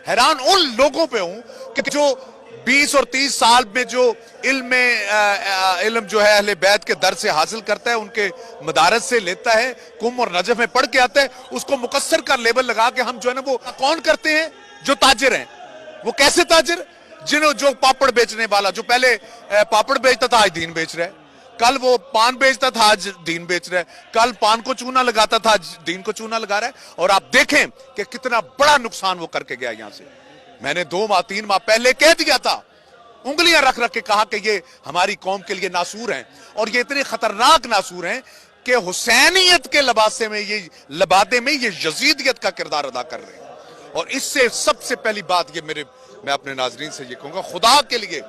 हैरान उन लोगों पे हूं कि जो 20 और 30 साल में जो इल्म जो है अहले बैत के दर से हासिल करता है, उनके मदारस से लेता है, कुम और नजफ में पढ़ के आता है, उसको मुकस्सर का लेबल लगा के हम जो है ना वो कौन करते हैं? जो ताजिर हैं। वो कैसे ताजिर? जो पापड़ बेचने वाला, जो पहले पापड़ बेचता था आज दीन बेच रहा है, कल वो पान बेचता था आज दीन बेच रहा है, कल पान को चूना लगाता था आज दीन को चूना लगा रहा है। और आप देखें कि कितना बड़ा नुकसान वो करके गया। यहां से मैंने 2 माह 3 माह पहले कह दिया था, उंगलियां रख रख के कहा कि ये हमारी कौम के लिए नासूर हैं, और ये इतने खतरनाक नासूर हैं कि हुसैनियत के लबादे में ये यजीदियत का किरदार अदा कर रहे हैं। और इससे सबसे पहली बात ये मैं अपने नाजरीन से ये कहूंगा, खुदा के लिए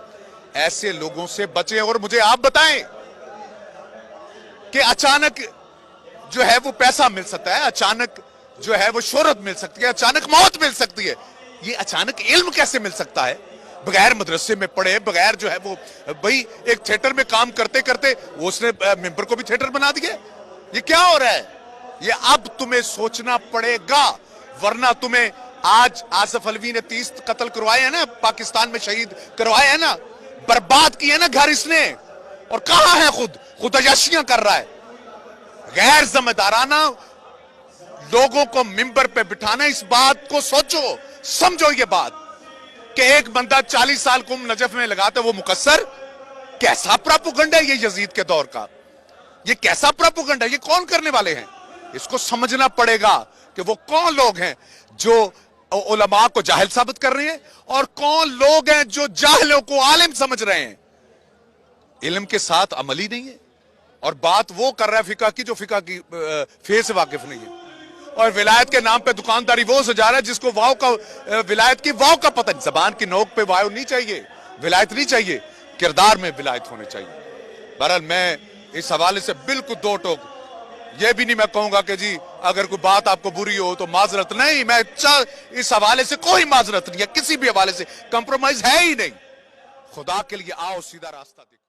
ऐसे लोगों से बचें। और मुझे आप बताएं कि अचानक जो है वो पैसा मिल सकता है, अचानक जो है वो शोहरत मिल सकती है, अचानक मौत मिल सकती है। ये अचानक इल्म कैसे मिल सकता है? बगैर मदरसे में पढ़े, बगैर जो है वो भाई एक थिएटर में काम करते करते वो उसने मेंबर को भी थिएटर बना दिया। ये क्या हो रहा है? ये अब तुम्हें सोचना पड़ेगा, वरना तुम्हें आज आसिफ अलवी ने 30 कत्ल करवाए हैं ना, पाकिस्तान में शहीद करवाए हैं ना, बर्बाद किए हैं ना घर इसने, और कहां है खुद अयाशियां कर रहा है। गैर जिम्मेदाराना लोगों को मिंबर पे बिठाना, इस बात को सोचो, समझो ये बात कि एक बंदा 40 साल कुम नजफ में लगाता है, वो मुकस्सर। कैसा प्रोपेगेंडा है ये यजीद के दौर का? ये कैसा प्रोपेगेंडा? ये कौन करने वाले हैं? इसको समझना पड़ेगा कि वो कौन लोग हैं जो उलमा को जाहिल साबित कर रहे हैं, और कौन लोग हैं जो जाहिलों को आलिम समझ रहे हैं। इल्म के साथ अमली नहीं है, और बात वो कर रहा है फिका की जो फिका की फेर से वाकिफ नहीं है, और विलायत के नाम पे दुकानदारी वो सजा रहा है जिसको वाव का विलायत की वाव का पता नहीं। जबान की नोक पे वाव नहीं चाहिए, विलायत नहीं चाहिए, किरदार में विलायत होने चाहिए। बहरहाल मैं इस हवाले से बिल्कुल दो टोक ये भी नहीं मैं कहूंगा कि जी अगर कोई बात आपको बुरी हो तो माजरत नहीं। मैं इस हवाले से कोई माजरत नहीं है, किसी भी हवाले से कंप्रोमाइज है ही नहीं। खुदा के लिए आओ सीधा रास्ता देखो।